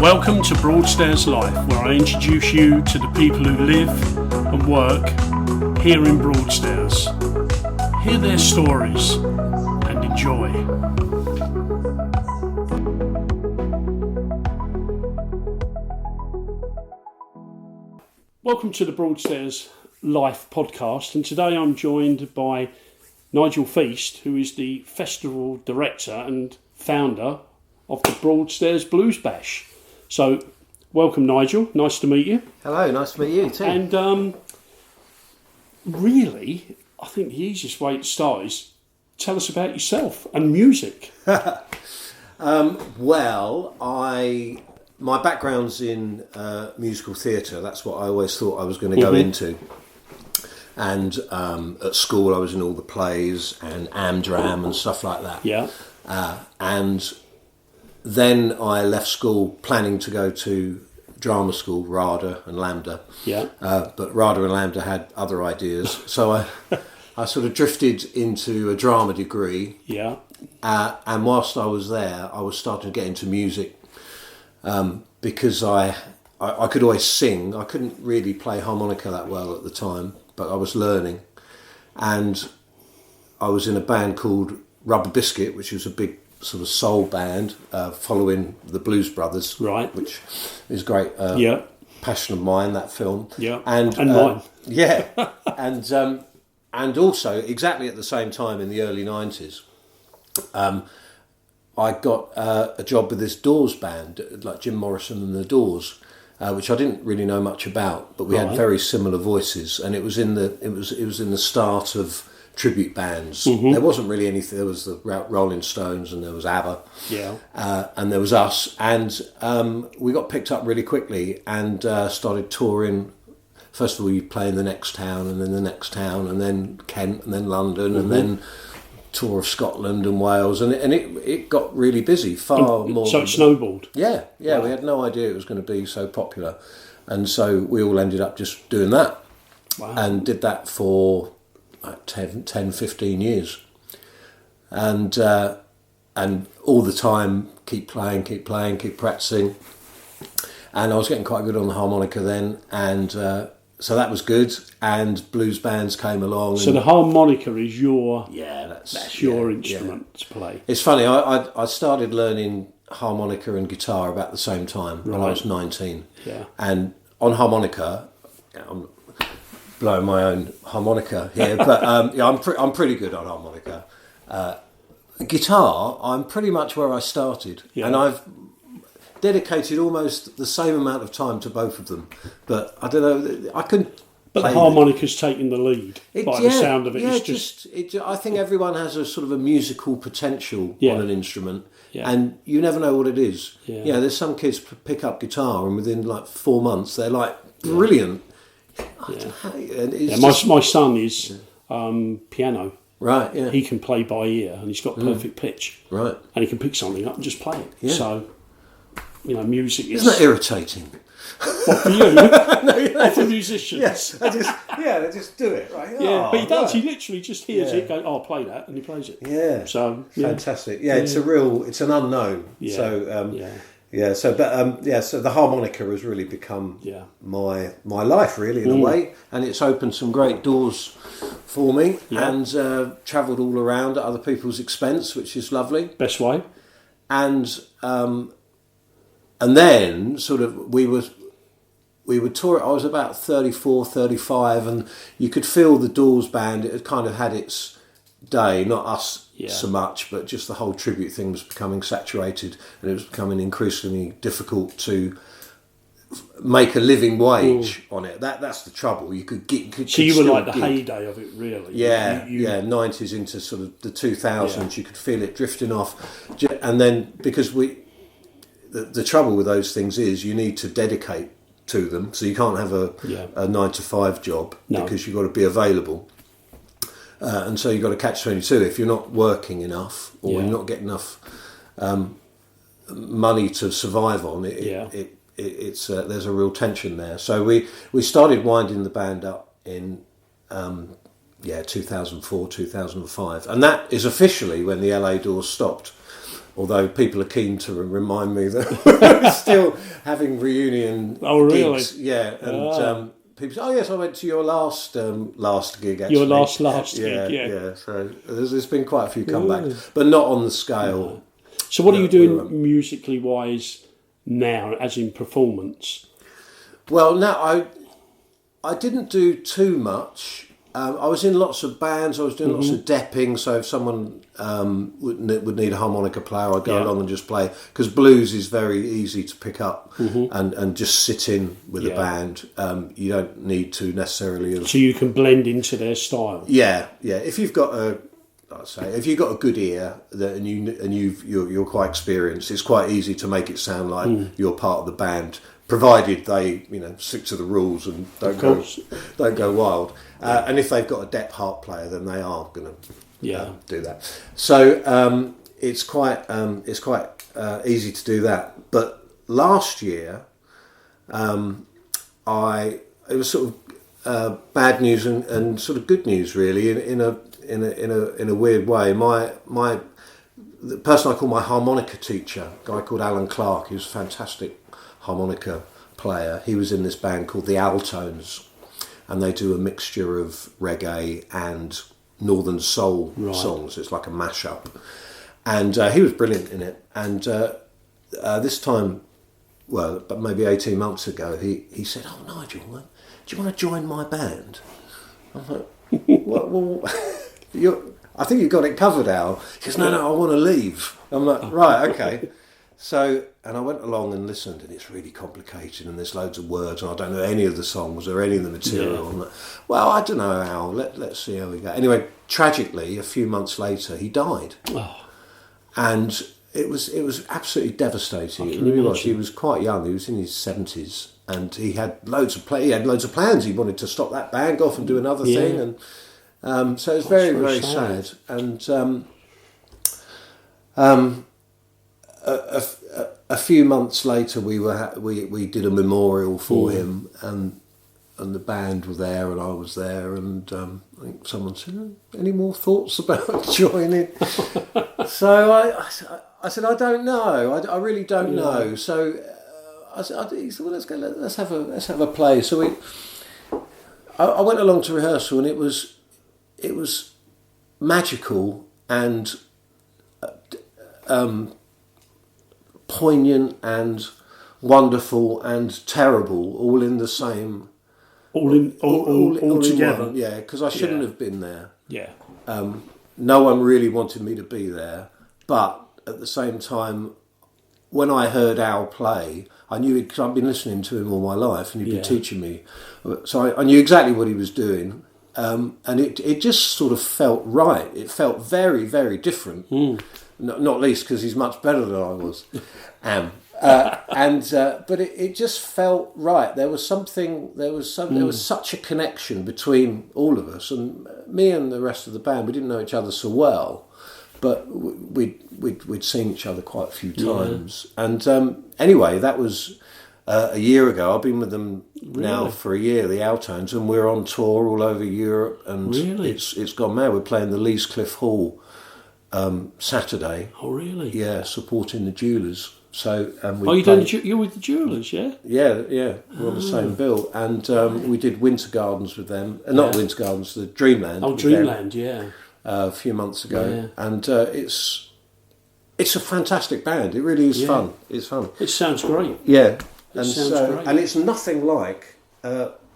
Welcome to Broadstairs Life, where I introduce you to the people who live and work here in Broadstairs. Hear their stories and enjoy. Welcome to the Broadstairs Life podcast, and today I'm joined by Nigel Feist, who is the festival director and founder of the Broadstairs Blues Bash. So, welcome Nigel, nice to meet you. Hello, nice to meet you too. And really, I think the easiest way to start is tell us about yourself and music. My background's in musical theatre. That's what I always thought I was going to go into. And at school I was in all the plays and Amdram and stuff like that. Yeah. And then I left school planning to go to drama school, RADA and LAMDA. Yeah. But RADA and LAMDA had other ideas. So I sort of drifted into a drama degree. Yeah. And whilst I was there, I was starting to get into music. Because I could always sing. I couldn't really play harmonica that well at the time, but I was learning. And I was in a band called Rubber Biscuit, which was a big sort of soul band following the Blues Brothers, right? Which is great. Yeah. Passion of mine, that film. Yeah. And mine. Yeah. And also exactly at the same time in the early 90s, I got a job with this Doors band, like Jim Morrison and the Doors, which I didn't really know much about, but we had very similar voices, and it was in the start of tribute bands. Mm-hmm. There wasn't really anything. There was the Rolling Stones, and there was ABBA, and there was us, and we got picked up really quickly and started touring. First of all, you play in the next town, and then the next town, and then Kent, and then London, and then tour of Scotland and Wales, and it got really busy, far more. So it snowballed. Yeah. Wow. We had no idea it was going to be so popular, and so we all ended up just doing that, and did that for like 10, 15 years, and all the time keep playing, keep practicing, and I was getting quite good on the harmonica then, and so that was good, and blues bands came along. So the harmonica is your that's your instrument to play. It's funny. I started learning harmonica and guitar about the same time when I was 19. Yeah. And on harmonica, I'm blowing my own harmonica here, but I'm pretty good on harmonica. Guitar, I'm pretty much where I started, and I've dedicated almost the same amount of time to both of them, but I don't know, I couldn't. But the harmonica's taking the lead by the sound of it. Yeah, I think everyone has a sort of a musical potential on an instrument, and you never know what it is. Yeah, there's some kids pick up guitar and within like 4 months they're like brilliant. Yeah. My son is piano. Right, yeah. He can play by ear, and he's got perfect pitch. Right. And he can pick something up and just play it. Yeah. So, music is... Isn't that irritating? What, for you? No, for musicians? Yes, they just do it, right? Yeah, but he does. He literally just hears it, goes, I'll play that, and he plays it. Yeah. So, fantastic. Yeah, it's an unknown. Yeah. So, so the harmonica has really become my life, really, in a way, and it's opened some great doors for me, and travelled all around at other people's expense, which is lovely. Best way. And then sort of we would tour. I was about 34, 35, and you could feel the Doors band. It had kind of had its day, not us so much, but just the whole tribute thing was becoming saturated, and it was becoming increasingly difficult to make a living wage on it. That's the trouble. You could get. So you were like the heyday of it, really. Yeah, 90s into sort of the 2000s. You could feel it drifting off, and then because the trouble with those things is you need to dedicate to them, so you can't have a 9-to-5 job because you've got to be available, and so you've got to catch 22 if you're not working enough or you're not getting enough money to survive on it. It's there's a real tension there. So we started winding the band up in 2004, 2005, and that is officially when the LA Doors stopped. Although people are keen to remind me that we're still having reunion gigs. Yeah, and people say, "Oh yes, I went to your last gig." Actually, your last gig. Yeah. So there's been quite a few comebacks, but not on the scale. So what are you doing musically wise now, as in performance? Well, now I didn't do too much. I was in lots of bands. I was doing lots of depping. So if someone would need a harmonica player, I'd go along and just play. Because blues is very easy to pick up and just sit in with a band. You don't need to necessarily. So you can blend into their style. Yeah. If you've got if you've got a good ear you're quite experienced, it's quite easy to make it sound like you're part of the band. Provided they, stick to the rules and don't go wild. And if they've got a depth harp player, then they are going to do that. So it's quite easy to do that. But last year, it was sort of bad news and sort of good news, really, in a weird way. The person I call my harmonica teacher, a guy called Alan Clark, he was a fantastic harmonica player. He was in this band called the Altones, and they do a mixture of reggae and northern soul songs. It's like a mashup, and he was brilliant in it. And this time, but maybe 18 months ago, he said, "Oh, Nigel, do you want to join my band?" I'm like, "Well, I think you've got it covered, Al." He goes, No, I want to leave. I'm like, right, okay. So, and I went along and listened, and it's really complicated, and there's loads of words, and I don't know any of the songs or any of the material. I'm like, well, I don't know, Al, let's see how we go. Anyway, tragically, a few months later, he died. Oh. And it was absolutely devastating. It really was. He was quite young. He was in his 70s, and he had loads of plans. He wanted to stop that band, go off and do another thing, and so it's very, very sad. And a few months later, we did a memorial for him, and the band were there, and I was there, and I think someone said, "Any more thoughts about joining?" So I said, "I don't know. I really don't know." So he said, "Well, let's have a play." So I went along to rehearsal, and it was magical and poignant and wonderful and terrible, all in the same. All together. One. Yeah, because I shouldn't have been there. Yeah. No one really wanted me to be there, but at the same time, when I heard Al play, I knew because I've been listening to him all my life, and he'd been teaching me, so I knew exactly what he was doing. And it just sort of felt right. It felt very, very different. Not least because he's much better than I was. But it just felt right. There was such a connection between all of us, and me and the rest of the band. We didn't know each other so well, but we'd seen each other quite a few times. And anyway, that was a year ago. I've been with them now for a year, the Altones, and we're on tour all over Europe, and it's gone mad. We're playing the Leescliffe Hall Saturday. Oh, really? Yeah, supporting the Jewellers. So you're with the Jewellers, yeah? Yeah. We're on the same bill, and we did Winter Gardens with them. Not Winter Gardens, the Dreamland. Oh, Dreamland, yeah. A few months ago, and it's a fantastic band. It really is fun. It's fun. It sounds great. Yeah. Sounds great. And it's nothing like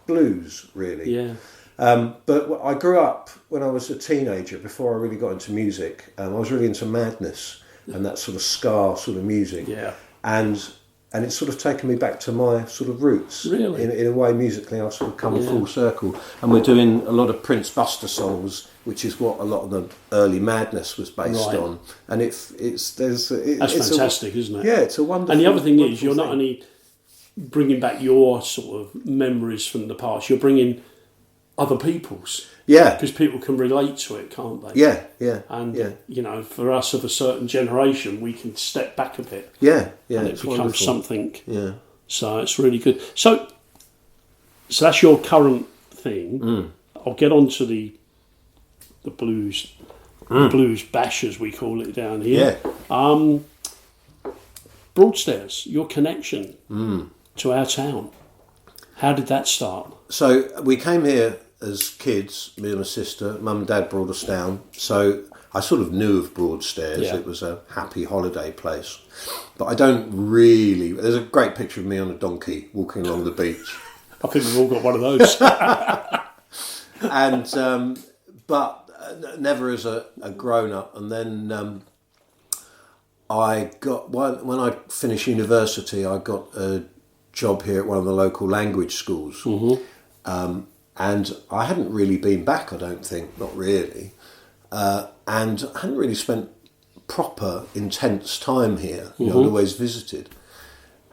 blues, really. Yeah. But I grew up when I was a teenager. Before I really got into music, I was really into Madness and that sort of ska sort of music. Yeah. And it's sort of taken me back to my sort of roots. Really. In a way, musically, I've sort of come full circle. And we're doing a lot of Prince Buster songs, which is what a lot of the early Madness was based on. And that's fantastic, isn't it? Yeah, it's a wonderful. And the other thing is, you're not only bringing back your sort of memories from the past, you're bringing other people's. Yeah. Because people can relate to it, can't they? Yeah. And, for us of a certain generation, we can step back a bit. Yeah. And it becomes something. Yeah. So it's really good. So that's your current thing. I'll get on to the blues bash, as we call it down here. Yeah. Broadstairs, your connection to our town. How did that start? So we came here as kids, me and my sister. Mum and Dad brought us down. So I sort of knew of Broadstairs. Yeah. It was a happy holiday place. But I don't really... There's a great picture of me on a donkey walking along the beach. I think we've all got one of those. And but never as a grown-up. And then I got... When I finished university, I got a job here at one of the local language schools. Mm-hmm. And I hadn't really been back, I don't think, not really. And I hadn't really spent proper, intense time here. You know, I'd always visited.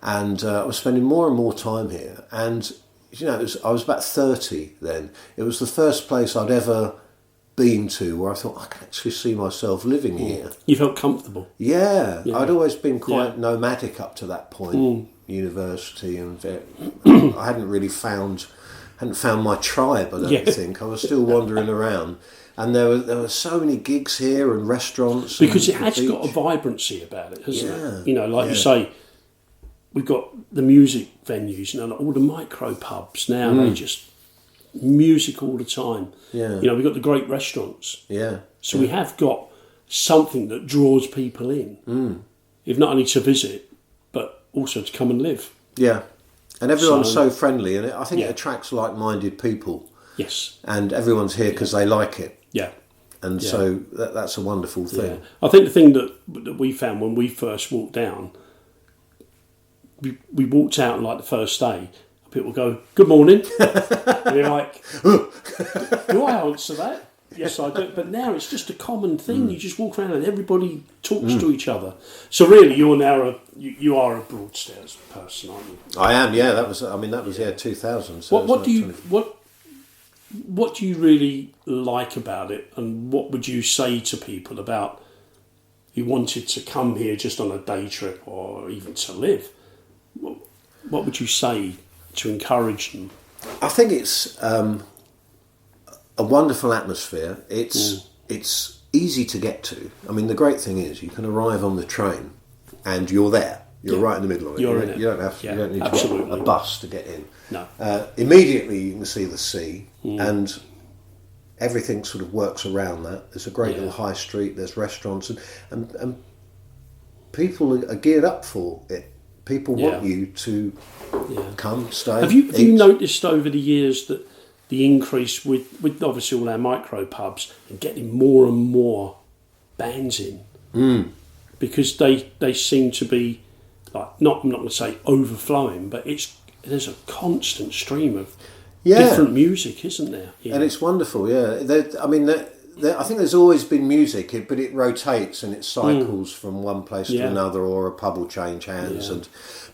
And I was spending more and more time here. And, you know, I was about 30 then. It was the first place I'd ever been to where I thought, I can actually see myself living here. You felt comfortable? Yeah. I'd always been quite nomadic up to that point. University, and I hadn't really found my tribe, I don't think. I was still wandering around, and there were so many gigs here and restaurants. Because it has got a vibrancy about it, hasn't it? You know, like you say, we've got the music venues, you know, like all the micro pubs now, they just music all the time. Yeah. You know, we've got the great restaurants. Yeah. So we have got something that draws people in, if not only to visit, but also to come and live. Yeah. And everyone's so friendly, and I think it attracts like-minded people. Yes. And everyone's here because they like it. Yeah. And so that's a wonderful thing. Yeah. I think the thing that we found when we first walked down, we walked out like the first day, people go, "Good morning." And you're like, do I answer that? Yes, I do. But now it's just a common thing. You just walk around and everybody talks to each other. So really, you're now you are a Broadstairs person, aren't you? I am. Yeah, that was 2000. So What do you really like about it, and what would you say to people about who wanted to come here just on a day trip or even to live? What would you say to encourage them? I think it's a wonderful atmosphere. It's easy to get to. I mean, the great thing is you can arrive on the train and you're there. You're right in the middle of it. You're in it. You don't need to get a bus to get in. No. Immediately you can see the sea, and everything sort of works around that. There's a great little high street. There's restaurants, and people are geared up for it. People want you to come, stay. Have you noticed over the years that the increase with obviously all our micro pubs and getting more and more bands in? Because they seem to be like I'm not going to say overflowing, but there's a constant stream of different music, isn't there? Yeah. And it's wonderful. I think there's always been music, but it rotates and it cycles from one place to another, or a pub will change hands.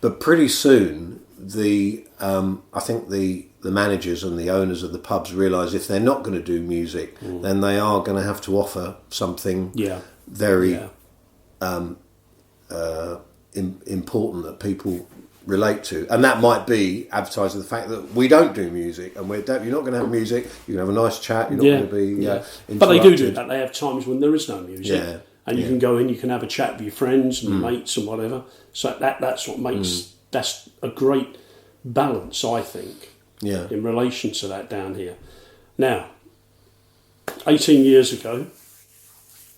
But pretty soon, I think the managers and the owners of the pubs realise if they're not going to do music, then they are going to have to offer something very important that people relate to, and that might be advertising the fact that we don't do music, and you're not going to have music. You can have a nice chat. You're not going to be But they do that. They have times when there is no music, and you can go in. You can have a chat with your friends and mates and whatever. So that's what makes that's a great balance, I think. Yeah. In relation to that down here. Now, 18 years ago,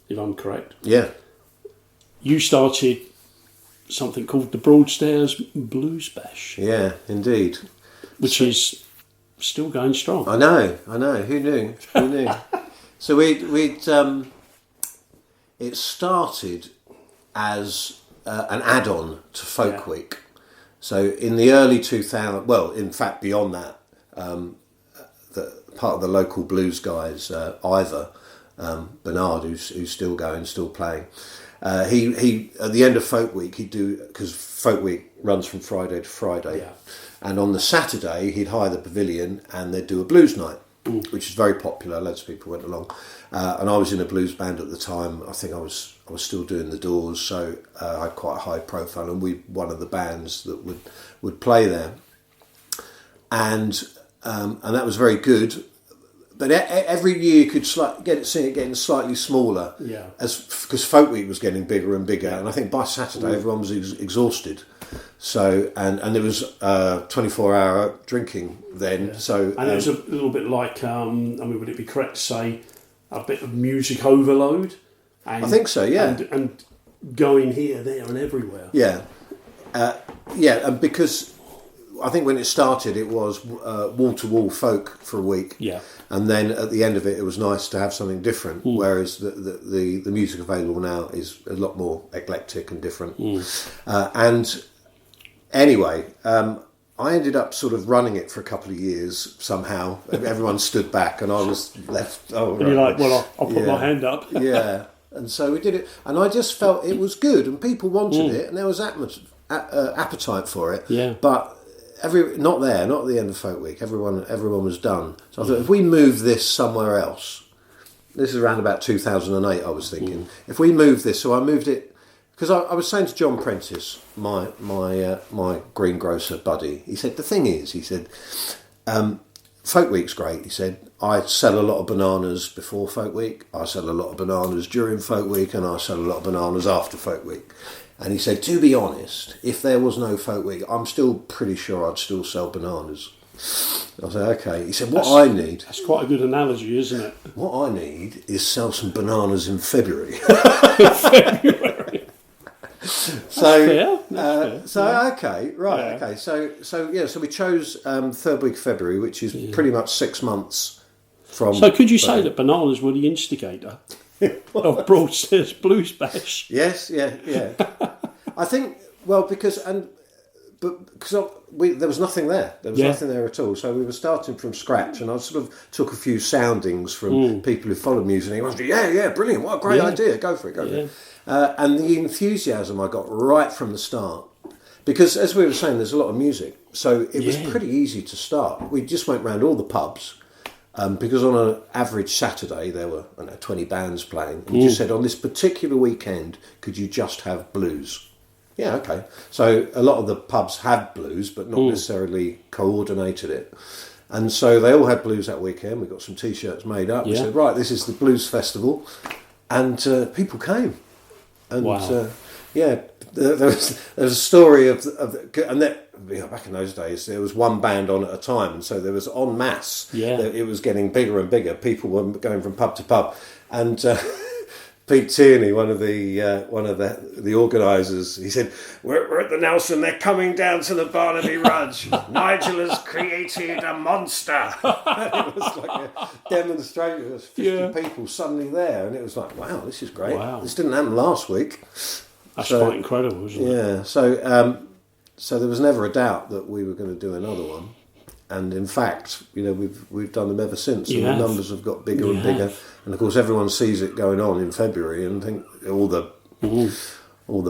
if I'm correct. Yeah. You started something called the Broadstairs Blues Bash. Yeah, indeed. Which is still going strong. I know. Who knew? So it started as an add-on to Folk Week. So in the early 2000s, well, in fact, beyond that, part of the local blues guys, Ivor Bernard, who's still going, still playing. He at the end of Folk Week he'd do, because Folk Week runs from Friday to Friday, and on the Saturday he'd hire the pavilion and they'd do a blues night, which is very popular. Loads of people went along, and I was in a blues band at the time. I think I was still doing the Doors, so I had quite a high profile, and we one of the bands that would play there, and that was very good. but every year you could see it getting slightly smaller. Yeah. Because Folk Week was getting bigger and bigger, and I think by Saturday everyone was exhausted. So and there was 24-hour drinking then. Yeah. So and it was a little bit like would it be correct to say a bit of music overload? And, I think so. Yeah. And going here, there, and everywhere. Yeah. And because I think when it started, it was wall-to-wall folk for a week. Yeah. And then at the end of it was nice to have something different. Whereas the music available now is a lot more eclectic and different. And anyway, I ended up sort of running it for a couple of years somehow. Everyone stood back, and I was left. Oh, right. And you're like, well, I'll put my hand up. Yeah. And so we did it, and I just felt it was good, and people wanted it, and there was appetite for it. Yeah. But not at the end of Folk Week. Everyone was done. So I thought, if we move this somewhere else, this is around about 2008. I was thinking, if we move this, so I moved it because I was saying to John Prentice, my greengrocer buddy. He said, the thing is, he said, Folk Week's great. He said, I sell a lot of bananas before Folk Week, I sell a lot of bananas during Folk Week, and I sell a lot of bananas after Folk Week. And he said, to be honest, if there was no Folk Week, I'm still pretty sure I'd still sell bananas. I said, okay. He said, I need... That's quite a good analogy, isn't it? What I need is sell some bananas in February. February. So, That's fair. Okay, right, Yeah. okay. So we chose third week of February, which is pretty much 6 months from... So could you say that bananas were the instigator of Broadstairs Blues Bash? Yes, yeah. I think, well, because there was nothing there. There was nothing there at all. So we were starting from scratch, and I sort of took a few soundings from people who followed music. And he was brilliant, what a great idea, go for it. And the enthusiasm I got right from the start, because as we were saying, there's a lot of music, so it was pretty easy to start. We just went round all the pubs, because on an average Saturday there were 20 bands playing, and we just said, on this particular weekend, could you just have blues? Yeah, okay. So a lot of the pubs had blues, but not necessarily coordinated it. And so they all had blues that weekend. We got some T-shirts made up. We said, right, this is the blues festival, and people came. And there was a story of back in those days there was one band on at a time, and so there was en masse. It was getting bigger and bigger. People were going from pub to pub, and Pete Tierney, one of the organisers, he said, "We're at the Nelson. They're coming down to the Barnaby Rudge. Nigel has created a monster." It was like a demonstration. There was 50 people suddenly there, and it was like, "Wow, this is great. Wow. This didn't happen last week." That's quite incredible, isn't it? Yeah. So there was never a doubt that we were going to do another one. And in fact, we've done them ever since, and the numbers have got bigger and bigger. And of course, everyone sees it going on in February, and think all the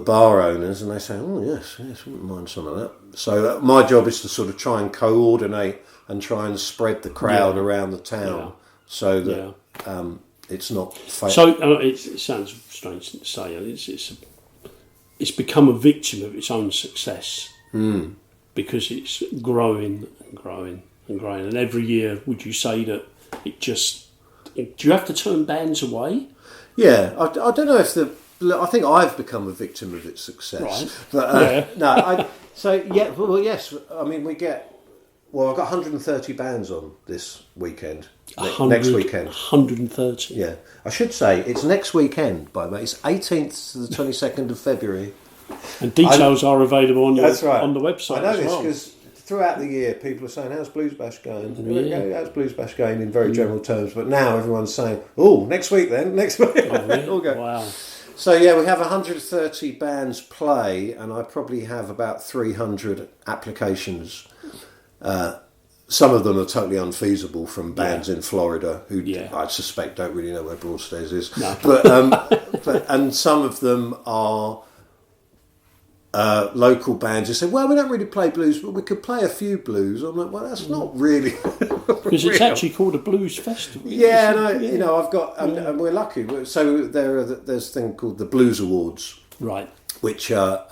bar owners, and they say, "Oh yes, wouldn't mind some of that." So my job is to sort of try and coordinate and try and spread the crowd around the town, so that it's not. It sounds strange to say, it's become a victim of its own success. Because it's growing and growing and growing, and every year, would you say that do you have to turn bands away? Yeah, I don't know if I think I've become a victim of its success. Right. But yes. I mean, I've got 130 bands on this weekend. Next weekend. 130. Yeah, I should say it's next weekend. By the way, it's 18th to the 22nd of February. And details are available on the website. I know this because throughout the year people are saying, "How's Blues Bash going?" How's Blues Bash going in very general terms. But now everyone's saying, "Oh, next week then, next week." Oh, really? All go. Wow. So we have 130 bands play, and I probably have about 300 applications. Some of them are totally unfeasible from bands in Florida who I suspect don't really know where Broadstairs is. No. But some of them are local bands who say, "Well, we don't really play blues, but we could play a few blues." I'm like, "Well, that's not really because it's actually called a blues festival." Yeah, and I've got, and we're lucky. So there's a thing called the Blues Awards, right? Which are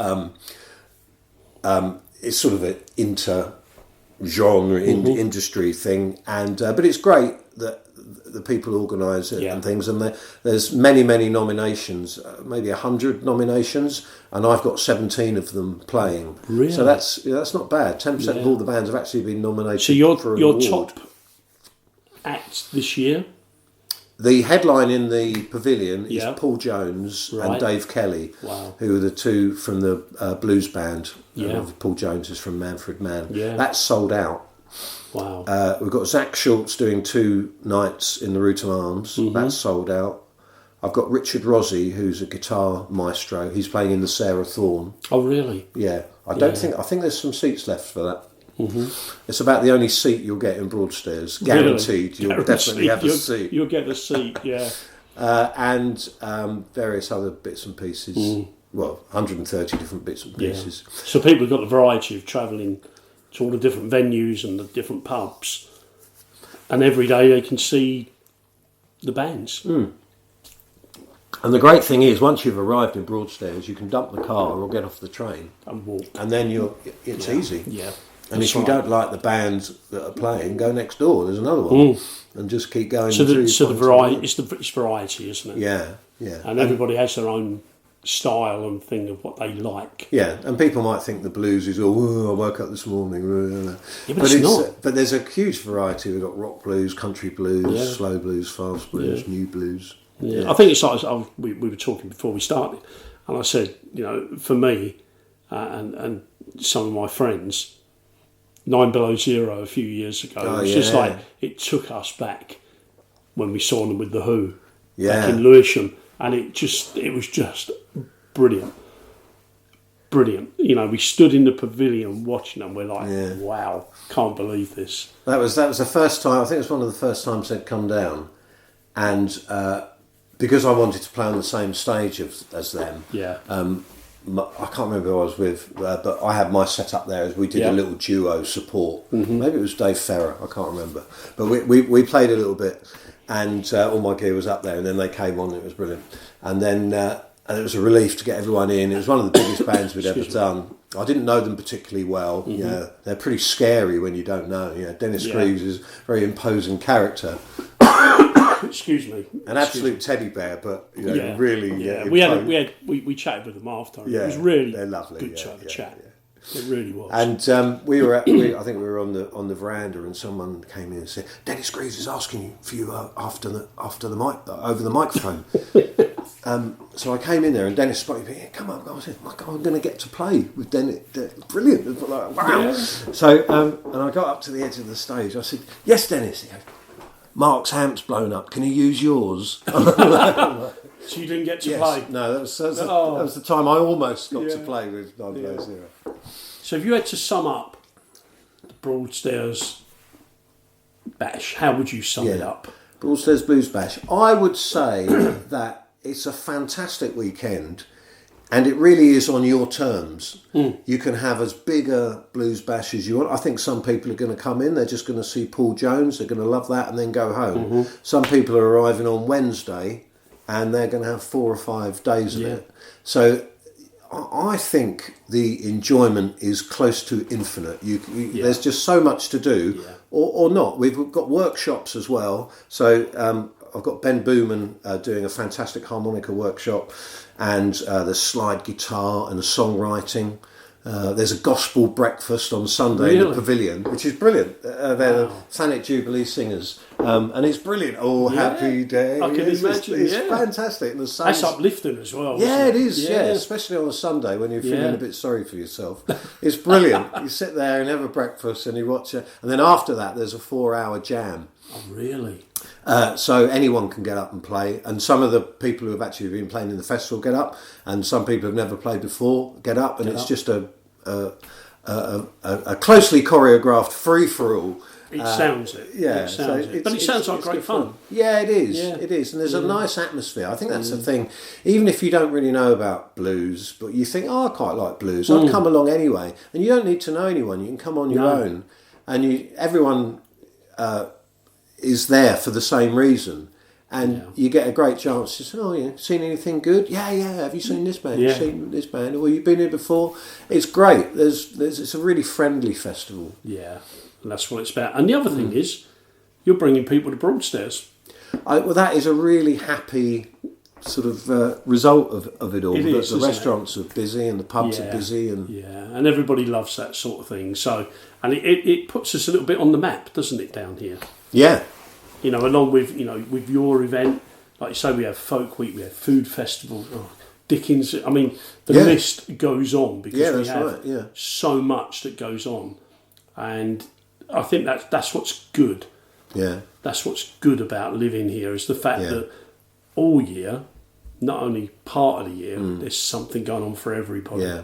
it's sort of an inter-genre industry thing, and but it's great. the people organise it Yeah. and things, and there's many nominations, maybe 100 nominations, and I've got 17 of them playing. Really? So that's not bad. 10% of all the bands have actually been nominated. So your for an award. top act this year? The headline in the pavilion is Yeah. Paul Jones Right. and Dave Kelly, Wow. who are the two from the blues band. Yeah. Paul Jones is from Manfred Mann. Yeah. That's sold out. Wow. We've got Zach Schultz doing 2 nights in the Root of Arms. Mm-hmm. That's sold out. I've got Richard Rossi, who's a guitar maestro. He's playing in the Sarah Thorne. Oh, really? Yeah. I think there's some seats left for that. Mm-hmm. It's about the only seat you'll get in Broadstairs. Guaranteed. Really? You'll definitely have a seat. You'll get a seat, yeah. And various other bits and pieces. Well, 130 different bits and pieces. Yeah. So people have got the variety of travelling to all the different venues and the different pubs, and every day they can see the bands. And the great thing is, once you've arrived in Broadstairs, you can dump the car or get off the train And walk. and then it's easy. Yeah. And That's if you right. don't like the bands that are playing, go next door. There's another one, and just keep going. So until you the find variety, something. it's variety, isn't it? Yeah. And everybody has their own style and thing of what they like. Yeah, and people might think the blues is all, I woke up this morning. Yeah, but it's not. But there's a huge variety. We've got rock blues, country blues, Yeah. slow blues, fast blues, new blues. Yeah. I think it's like we were talking before we started, and I said, for me and some of my friends, 9 Below Zero a few years ago, it was just like it took us back when we saw them with the Who back in Lewisham, and it was just brilliant. We stood in the pavilion watching them. We're like, wow, can't believe this. That was the first time. I think it was one of the first times they'd come down, and because I wanted to play on the same stage as them. Yeah. I can't remember who I was with, but I had my setup there as we did a little duo support. Maybe it was Dave Ferrer, I can't remember. But we played a little bit, and all my gear was up there, and then they came on, and it was brilliant. And then and it was a relief to get everyone in. It was one of the biggest bands we'd ever done. I didn't know them particularly well. Yeah, they're pretty scary when you don't know. Dennis Greaves is a very imposing character. Excuse me. An absolute teddy bear, but really. Yeah, we chatted with them after. Yeah, it was really they're lovely. good to have a chat. It really was. And I think we were on the veranda, and someone came in and said, "Dennis Greaves is asking for you after the mic over the microphone." So I came in there, and Dennis spoke to me. Come on, I said, I'm going to get to play with Dennis. Brilliant! It was like, wow. Yeah. So and I got up to the edge of the stage. I said, "Yes, Dennis." He goes, "Mark's amp's blown up. Can you use yours?" So you didn't get to play? No, that was the time I almost got to play with 9 Below Zero. So if you had to sum up the Broadstairs Bash, how would you sum it up? Broadstairs Blues Bash. I would say that it's a fantastic weekend, and it really is on your terms. You can have as big a blues bash as you want. I think some people are going to come in, they're just going to see Paul Jones, they're going to love that and then go home. Some people are arriving on Wednesday and they're going to have 4 or 5 days of it. So I think the enjoyment is close to infinite. There's just so much to do, or not. We've got workshops as well. So I've got Ben Booman doing a fantastic harmonica workshop, and there's slide guitar and songwriting. There's a gospel breakfast on Sunday in the pavilion, which is brilliant. They're the Thanet Jubilee singers, and it's brilliant. Oh, happy day! I can imagine. It's fantastic. And that's uplifting as well. Yeah, it is. Yeah, especially on a Sunday when you're feeling a bit sorry for yourself. It's brilliant. You sit there and have a breakfast and you watch it, and then after that, there's a 4-hour jam. Oh, really? So anyone can get up and play, and some of the people who have actually been playing in the festival get up, and some people who have never played before get up, and it's just a closely choreographed free-for-all. It sounds it. Yeah, it sounds it. But it sounds like great fun. Yeah, it is. Yeah. It is, and there's a nice atmosphere. I think that's the thing. Even if you don't really know about blues, but you think, I quite like blues, I'd come along anyway. And you don't need to know anyone. You can come on your own, and everyone is there for the same reason. And you get a great chance to say, seen anything good? Yeah, have you seen this band? Have you seen this band? Or you've been here before? It's great. It's a really friendly festival. Yeah, and that's what it's about. And the other thing is, you're bringing people to Broadstairs. Well, that is a really happy sort of result of it all. The restaurants are busy and the pubs are busy, and everybody loves that sort of thing. So, and it puts us a little bit on the map, doesn't it, down here? Yeah. You know, along with with your event, like you say, we have Folk Week, we have Food Festival, Dickens. I mean, the list goes on because we have so much that goes on, and I think that's what's good. Yeah, that's what's good about living here is the fact that all year, not only part of the year, there's something going on for everybody. Yeah.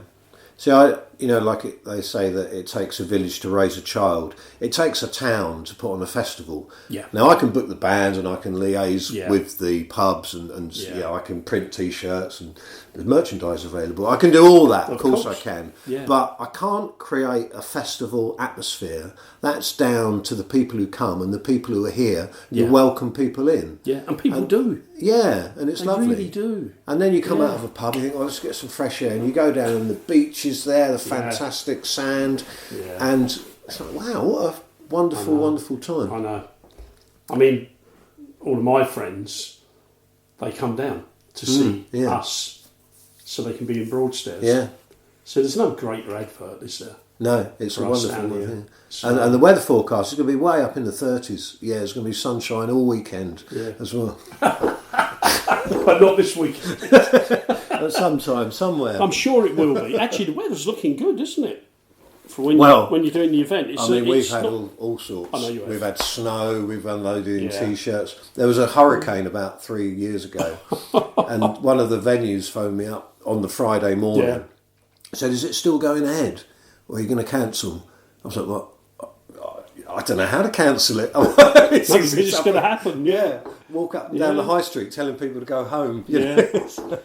See, they say that it takes a village to raise a child. It takes a town to put on a festival. Yeah. Now, I can book the bands and I can liaise with the pubs and I can print T-shirts and there's merchandise available. I can do all that, of course I can. Yeah. But I can't create a festival atmosphere. That's down to the people who come and the people who are here. You welcome people in. Yeah, and people do. Yeah, and it's lovely. They really do. And then you come out of a pub and you think, let's get some fresh air. And you go down and the beach is there, the fantastic sand. Yeah. And it's like, wow, what a wonderful, wonderful time. I know. I mean, all of my friends, they come down to see us so they can be in Broadstairs. Yeah. So there's no greater advert, is there? No, it's a wonderful thing. So, and the weather forecast is going to be way up in the 30s. Yeah, it's going to be sunshine all weekend as well. But not this weekend. But sometime, somewhere. I'm sure it will be. Actually, the weather's looking good, isn't it? For when you're doing the event. We've had all sorts. I know you have. We've had snow, we've unloaded in T-shirts. There was a hurricane about 3 years ago, and one of the venues phoned me up on the Friday morning. Said, is it still going ahead? Or are you going to cancel? I was like, well, I don't know how to cancel it. It's just going to happen. Yeah. Walk up and down the high street telling people to go home. So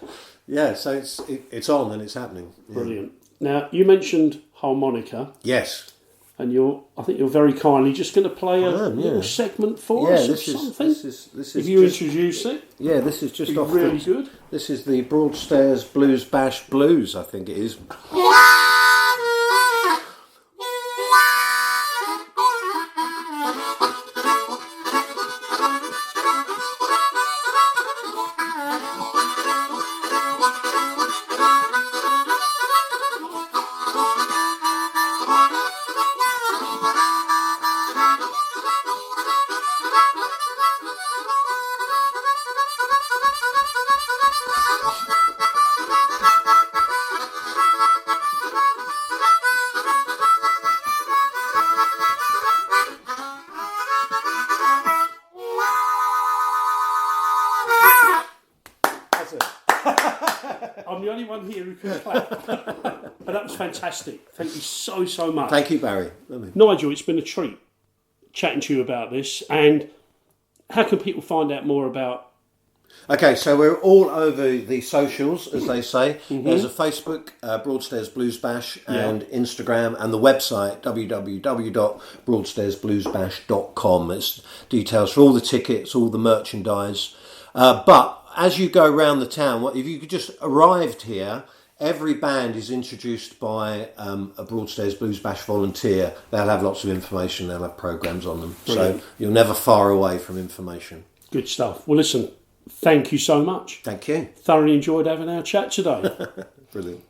it's on and it's happening. Yeah. Brilliant. Now, you mentioned harmonica. Yes. And I think you're very kindly just going to play a little segment for us or something. This is if you introduce it. Yeah, this is just off really good. This is the Broadstairs Blues Bash Blues, I think it is. I'm the only one here who can clap. But that was fantastic. Thank you so much. Thank you, Barry. Nigel, it's been a treat chatting to you about this. And how can people find out more about... Okay, so we're all over the socials, as they say. Mm-hmm. There's a Facebook, Broadstairs Blues Bash, and Instagram, and the website, www.broadstairsbluesbash.com. It's details for all the tickets, all the merchandise. But as you go around the town, if you just arrived here, every band is introduced by a Broadstairs Blues Bash volunteer. They'll have lots of information, they'll have programmes on them. Brilliant. So you're never far away from information. Good stuff. Well, listen, thank you so much. Thank you. Thoroughly enjoyed having our chat today. Brilliant.